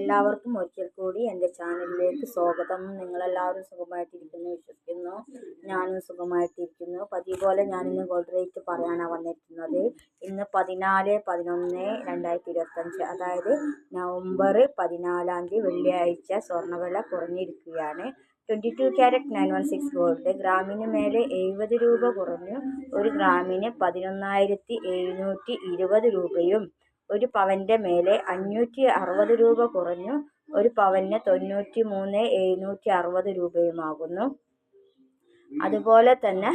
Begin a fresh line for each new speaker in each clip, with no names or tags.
എല്ലാവർക്കും ഒരിക്കൽ കൂടി എൻ്റെ ചാനലിലേക്ക് സ്വാഗതം. നിങ്ങളെല്ലാവരും സുഖമായിട്ടിരിക്കുന്നു വിശ്വസിക്കുന്നു. ഞാനും സുഖമായിട്ടിരിക്കുന്നു. പതിവ് പോലെ ഞാനിന്ന് ഗോൾഡ് റേറ്റ് പറയാനാണ് വന്നിരിക്കുന്നത്. ഇന്ന് 14/11/2025, അതായത് നവംബർ 14 വെള്ളിയാഴ്ച. സ്വർണ്ണവില കുറഞ്ഞിരിക്കുകയാണ്. 22 ക്യാരറ്റ് 916 ഗോൾഡ് ഗ്രാമിന് മേലെ 70 രൂപ കുറഞ്ഞു. ഒരു ഗ്രാമിന് 11,720 രൂപയും. ഒരു പവൻ്റെ മേലെ 560 രൂപ കുറഞ്ഞു. ഒരു പവന് 93,760 രൂപയുമാകുന്നു. അതുപോലെ തന്നെ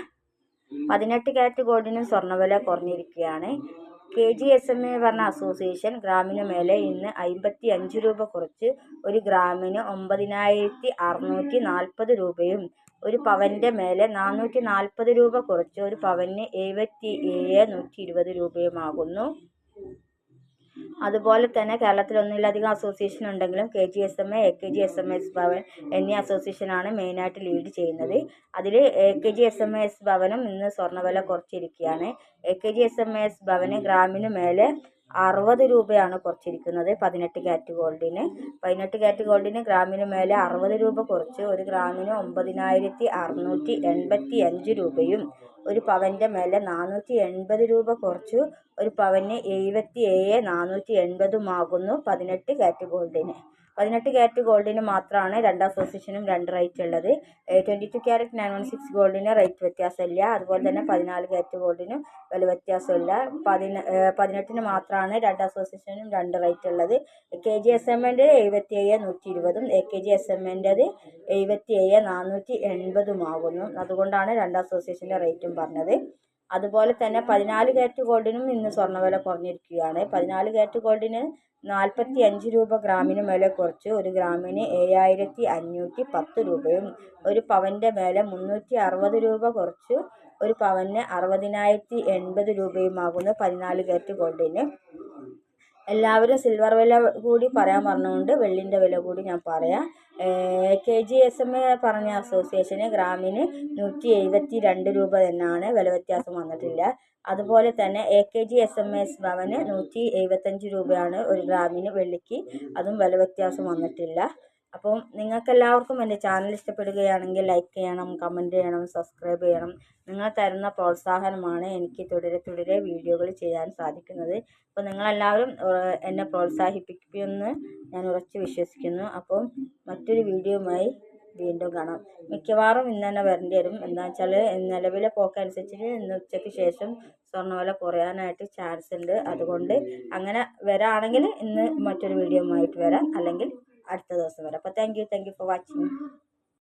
18 ക്യാരറ്റ് ഗോൾഡിനും സ്വർണ്ണവില കുറഞ്ഞിരിക്കുകയാണ്. KGSMA പറഞ്ഞ അസോസിയേഷൻ ഗ്രാമിന് മേലെ ഇന്ന് 55 രൂപ കുറച്ച് ഒരു ഗ്രാമിന് 9,640 രൂപയും. ഒരു പവൻ്റെ മേലെ 440 രൂപ കുറച്ച് ഒരു പവന് 77,120 രൂപയുമാകുന്നു. അതുപോലെ തന്നെ കേരളത്തിൽ ഒന്നിലധികം അസോസിയേഷൻ ഉണ്ടെങ്കിലും KGSMA, AKGSMS ഭവൻ എന്നീ അസോസിയേഷനാണ് മെയിനായിട്ട് ലീഡ് ചെയ്യുന്നത്. അതിൽ AKGSMS ഭവനും ഇന്ന് സ്വർണ്ണവില കുറച്ചിരിക്കുകയാണ്. AKGSMS ഭവന് ഗ്രാമിന് മേലെ 60 രൂപയാണ് കുറച്ചിരിക്കുന്നത്. 18 ക്യാരറ്റ് ഗോൾഡിന് 18 ക്യാരറ്റ് ഗോൾഡിന് ഗ്രാമിന് മേലെ 60 രൂപ കുറച്ച് ഒരു ഗ്രാമിന് 9,685 രൂപയും. ഒരു പവൻ്റെ മേലെ 480 രൂപ കുറച്ചു ഒരു പവന് 77,480 18 ക്യാരറ്റ് ഗോൾഡിന്. 18 ക്യാരറ്റ് ഗോൾഡിന് മാത്രമാണ് രണ്ട് അസോസിയേഷനും രണ്ട് റേറ്റ് ഉള്ളത്. 22 ക്യാരറ്റ് 916 ഗോൾഡിന് റേറ്റ് വ്യത്യാസമില്ല. അതുപോലെ തന്നെ 14 ക്യാരറ്റ് ഗോൾഡിന് വില വ്യത്യാസമില്ല. 18 മാത്രമാണ് രണ്ട് അസോസിയേഷനും രണ്ട് റേറ്റ് ഉള്ളത്. KGSMAൻ്റെ 77,120 AKGSMAൻ്റെത് 77,480 അതുകൊണ്ടാണ് രണ്ട് അസോസിയേഷൻ്റെ റേറ്റും പറഞ്ഞത്. അതുപോലെ തന്നെ 14 ക്യാരറ്റ് ഗോൾഡിനും ഇന്ന് സ്വർണ്ണവില കുറഞ്ഞിരിക്കുകയാണ്. 14 ക്യാരറ്റ് ഗോൾഡിന് 45 രൂപ ഗ്രാമിന് മേലെ കുറച്ച് ഒരു ഗ്രാമിന് 7,510 രൂപയും. ഒരു പവൻ്റെ മേലെ 360 രൂപ കുറച്ച് ഒരു പവന് 60,080 രൂപയുമാകുന്നു 14 ക്യാരറ്റ് ഗോൾഡിന്. എല്ലാവരും സിൽവർ വില കൂടി പറയാൻ പറഞ്ഞുകൊണ്ട് വെള്ളിൻ്റെ വില കൂടി ഞാൻ പറയാം. KGSMA പറഞ്ഞ അസോസിയേഷന് ഗ്രാമിന് 172 രൂപ തന്നെയാണ്, വില വ്യത്യാസം വന്നിട്ടില്ല. അതുപോലെ തന്നെ AKGSMS ഭവന് 175 രൂപയാണ് ഒരു ഗ്രാമിന് വെള്ളിക്ക്, അതും വില വ്യത്യാസം വന്നിട്ടില്ല. അപ്പം നിങ്ങൾക്കെല്ലാവർക്കും എൻ്റെ ചാനൽ ഇഷ്ടപ്പെടുകയാണെങ്കിൽ ലൈക്ക് ചെയ്യണം, കമൻറ്റ് ചെയ്യണം, സബ്സ്ക്രൈബ് ചെയ്യണം. നിങ്ങൾ തരുന്ന പ്രോത്സാഹനമാണ് എനിക്ക് തുടരെ വീഡിയോകൾ ചെയ്യാൻ സാധിക്കുന്നത്. അപ്പോൾ നിങ്ങളെല്ലാവരും എന്നെ പ്രോത്സാഹിപ്പിക്കുമെന്ന് ഞാൻ ഉറച്ചു വിശ്വസിക്കുന്നു. അപ്പം മറ്റൊരു വീഡിയോയുമായി വീണ്ടും കാണാം. മിക്കവാറും ഇന്ന് തന്നെ വരേണ്ടി വരും. എന്താണെന്ന് വെച്ചാൽ നിലവിലെ പോക്കനുസരിച്ച് ഇന്ന് ഉച്ചയ്ക്ക് ശേഷം സ്വർണ്ണവില കുറയാനായിട്ട് ചാൻസ് ഉണ്ട്. അതുകൊണ്ട് അങ്ങനെ വരാണെങ്കിൽ ഇന്ന് മറ്റൊരു വീഡിയോയുമായിട്ട് വരാം, അല്ലെങ്കിൽ അടുത്ത ദിവസം വരാം. അപ്പോൾ താങ്ക് യു ഫോർ വാച്ചിങ്.